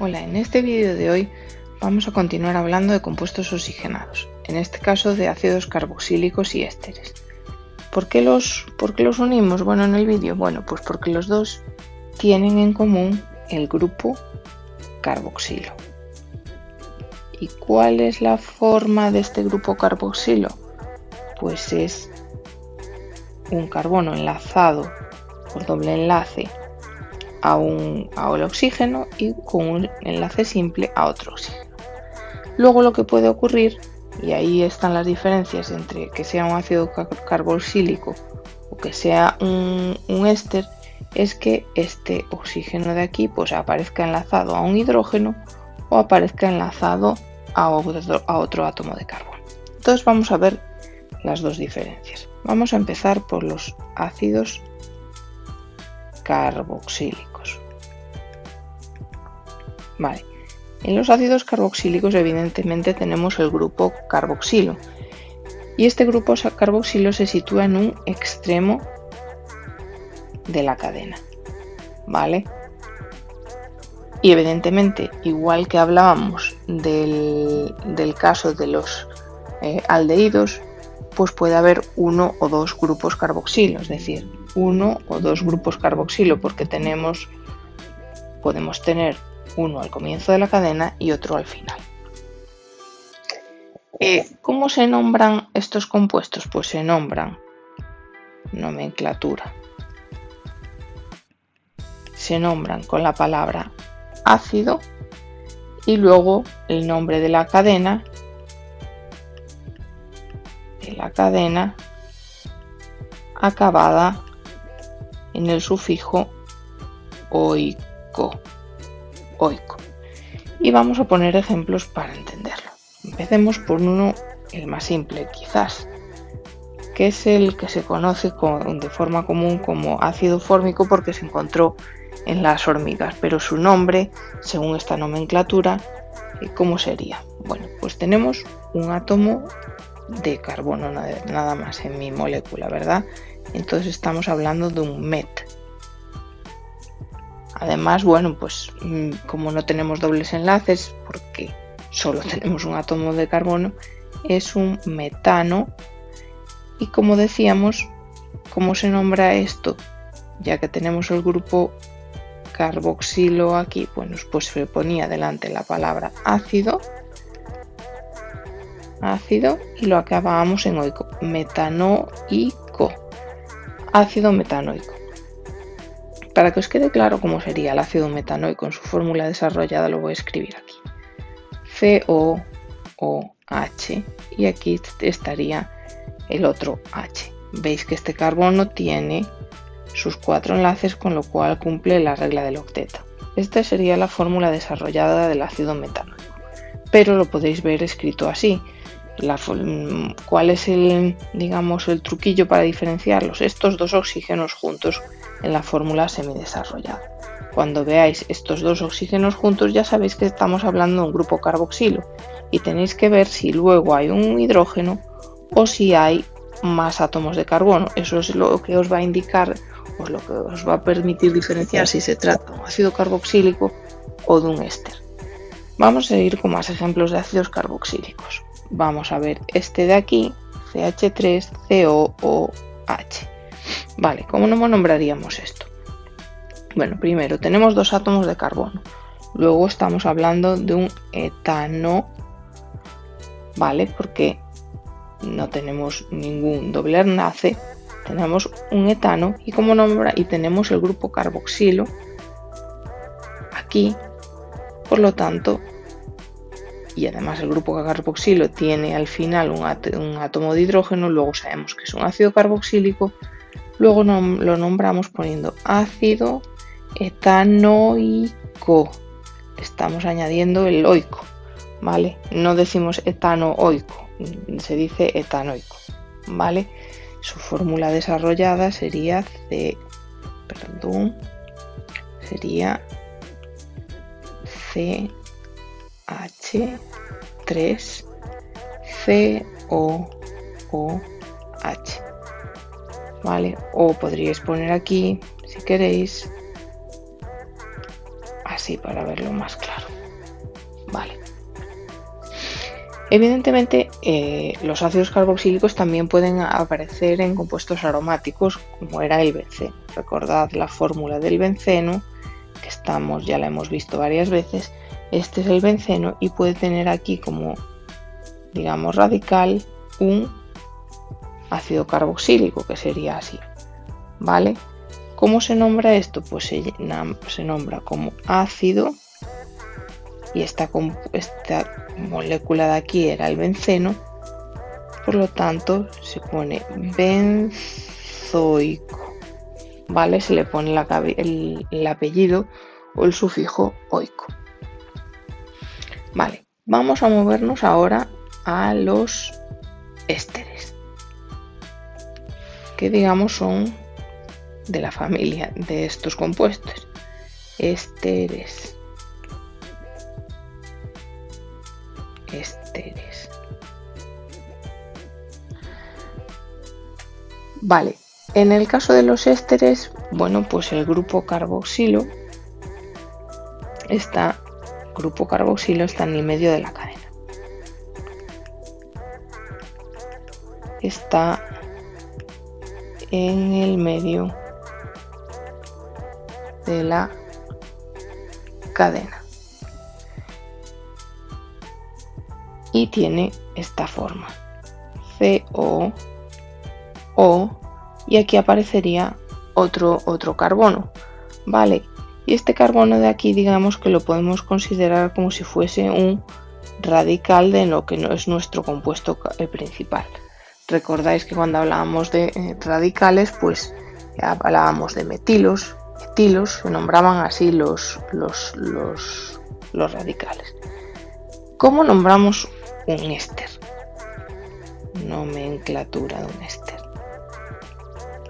Hola, en este vídeo de hoy vamos a continuar hablando de compuestos oxigenados, en este caso de ácidos carboxílicos y ésteres. ¿Por qué los unimos? Bueno, en el vídeo, pues porque los dos tienen en común el grupo carboxilo. ¿Y cuál es la forma de este grupo carboxilo? Pues es un carbono enlazado por doble enlace al oxígeno y con un enlace simple a otro oxígeno. Luego lo que puede ocurrir, y ahí están las diferencias entre que sea un ácido carboxílico o que sea un éster, es que este oxígeno de aquí pues aparezca enlazado a un hidrógeno o aparezca enlazado a otro átomo de carbono. Entonces vamos a ver las dos diferencias. Vamos a empezar por los ácidos carboxílicos. Vale. En los ácidos carboxílicos evidentemente tenemos el grupo carboxilo y este grupo carboxilo se sitúa en un extremo de la cadena, ¿vale? Y evidentemente, igual que hablábamos del caso de los aldehídos, pues puede haber uno o dos grupos carboxilo, es decir, uno o dos grupos carboxilo, porque podemos tener uno al comienzo de la cadena y otro al final. ¿Cómo se nombran estos compuestos? Pues se nombran nomenclatura. Se nombran con la palabra ácido y luego el nombre de la cadena acabada en el sufijo oico. Y vamos a poner ejemplos para entenderlo. Empecemos por uno, el más simple quizás, que es el que se conoce de forma común como ácido fórmico porque se encontró en las hormigas, pero su nombre, según esta nomenclatura, ¿cómo sería? Bueno, pues tenemos un átomo de carbono nada más en mi molécula, ¿verdad? Entonces estamos hablando de un met. Además, pues como no tenemos dobles enlaces, porque solo tenemos un átomo de carbono, es un metano. Y como decíamos, ¿cómo se nombra esto? Ya que tenemos el grupo carboxilo aquí, pues se ponía delante la palabra ácido y lo acabábamos en oico, metanoico, ácido metanoico. Para que os quede claro cómo sería el ácido metanoico en su fórmula desarrollada, lo voy a escribir aquí. COOH y aquí estaría el otro H. Veis que este carbono tiene sus 4 enlaces, con lo cual cumple la regla del octeto. Esta sería la fórmula desarrollada del ácido metanoico, pero lo podéis ver escrito así. ¿Cuál es el truquillo para diferenciarlos? Estos dos oxígenos juntos en la fórmula semidesarrollada. Cuando veáis estos dos oxígenos juntos ya sabéis que estamos hablando de un grupo carboxilo y tenéis que ver si luego hay un hidrógeno o si hay más átomos de carbono. Eso es lo que os va a indicar, o lo que os va a permitir diferenciar si se trata de un ácido carboxílico o de un éster. Vamos a seguir con más ejemplos de ácidos carboxílicos. Vamos a ver este de aquí, CH3COOH. Vale, ¿cómo nombraríamos esto? Bueno, primero tenemos dos átomos de carbono. Luego estamos hablando de un etano, ¿vale? Porque no tenemos ningún doble enlace, tenemos un etano y tenemos el grupo carboxilo aquí, por lo tanto, y además el grupo carboxilo tiene al final un átomo de hidrógeno, luego sabemos que es un ácido carboxílico, luego lo nombramos poniendo ácido etanoico, estamos añadiendo el oico, ¿vale? No decimos etanoico, se dice etanoico, ¿vale? Su fórmula desarrollada sería CH3COOH, ¿vale? O podríais poner aquí, si queréis, así para verlo más claro. Evidentemente, los ácidos carboxílicos también pueden aparecer en compuestos aromáticos, como era el benceno. Recordad la fórmula del benceno, que ya la hemos visto varias veces. Este es el benceno y puede tener aquí como, digamos, radical un ácido carboxílico, que sería así, ¿vale? ¿Cómo se nombra esto? Pues se nombra como ácido, y esta molécula de aquí era el benceno, por lo tanto se pone benzoico, ¿vale? Se le pone el apellido o el sufijo oico. Vale, vamos a movernos ahora a los ésteres, que digamos son de la familia de estos compuestos. Ésteres. Vale, en el caso de los ésteres, bueno, pues el grupo carboxilo está en el medio de la cadena. Está en el medio de la cadena. Y tiene esta forma, CO, O, y aquí aparecería otro carbono, ¿vale? Y este carbono de aquí, digamos que lo podemos considerar como si fuese un radical de lo que no es nuestro compuesto principal. Recordáis que cuando hablábamos de radicales, pues hablábamos de metilos, se nombraban así los radicales. ¿Cómo nombramos un éster? Nomenclatura de un éster.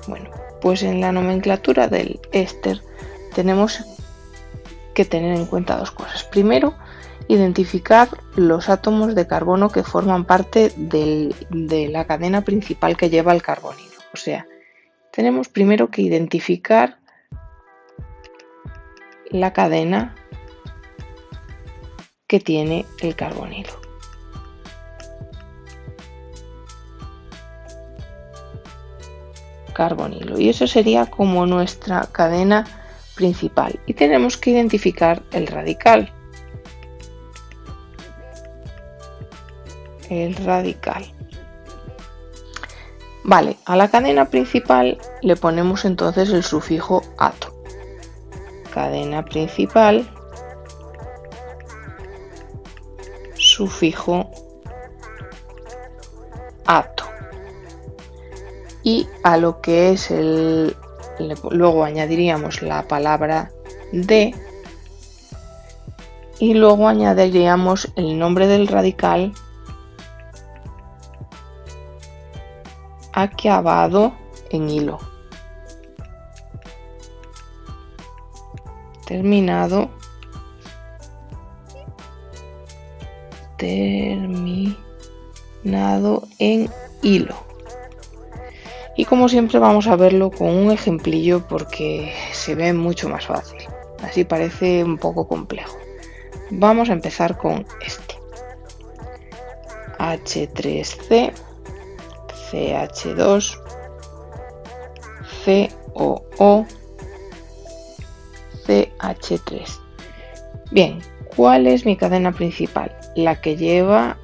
Bueno, pues en la nomenclatura del éster tenemos que tener en cuenta dos cosas. Primero, identificar los átomos de carbono que forman parte de la cadena principal que lleva el carbonilo. O sea, tenemos primero que identificar la cadena que tiene el carbonilo. Y eso sería como nuestra cadena principal, y tenemos que identificar el radical. Vale, a la cadena principal le ponemos entonces el sufijo ato. Cadena principal, sufijo ato. Y a lo que es luego añadiríamos la palabra de, y luego añadiríamos el nombre del radical acabado en hilo, terminado en hilo. Y como siempre vamos a verlo con un ejemplillo porque se ve mucho más fácil. Así parece un poco complejo. Vamos a empezar con este. H3C, CH2, COO, CH3. Bien, ¿cuál es mi cadena principal? La que lleva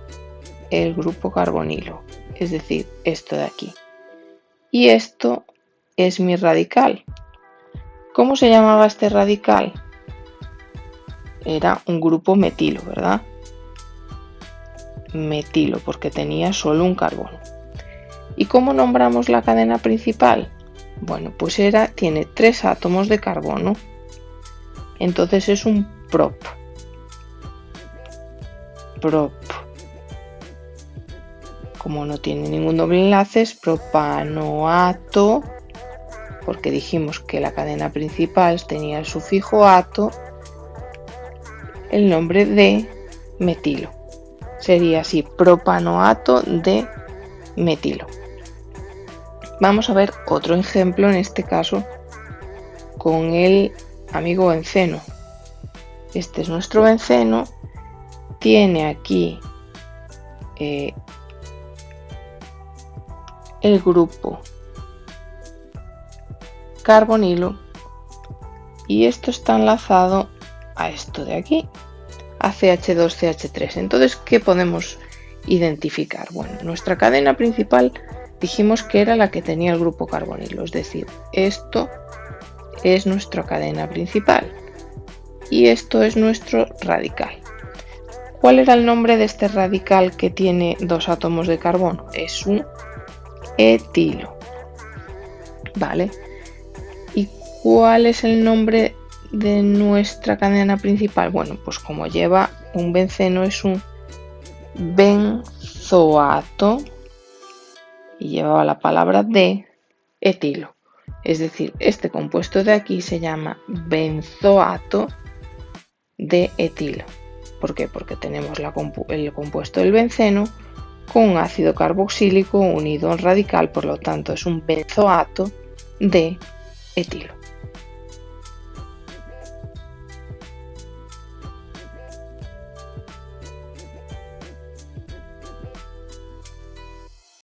el grupo carbonilo, es decir, esto de aquí. Y esto es mi radical. ¿Cómo se llamaba este radical? Era un grupo metilo, ¿verdad? Metilo, porque tenía solo un carbono. ¿Y cómo nombramos la cadena principal? Bueno, pues tiene 3 átomos de carbono. Entonces es un prop. Como no tiene ningún doble enlace, es propanoato, porque dijimos que la cadena principal tenía el sufijo ato, el nombre de metilo. Sería así, propanoato de metilo. Vamos a ver otro ejemplo, en este caso con el amigo benceno. Este es nuestro benceno, tiene aquí el grupo carbonilo y esto está enlazado a esto de aquí, a CH2CH3. Entonces, ¿qué podemos identificar? Bueno, nuestra cadena principal dijimos que era la que tenía el grupo carbonilo, es decir, esto es nuestra cadena principal y esto es nuestro radical. ¿Cuál era el nombre de este radical que tiene dos átomos de carbono? Es un etilo, ¿vale? ¿Y cuál es el nombre de nuestra cadena principal? Bueno, pues como lleva un benceno es un benzoato y llevaba la palabra de etilo. Es decir, este compuesto de aquí se llama benzoato de etilo. ¿Por qué? Porque tenemos el compuesto del benceno con un ácido carboxílico unido a un radical, por lo tanto es un benzoato de etilo.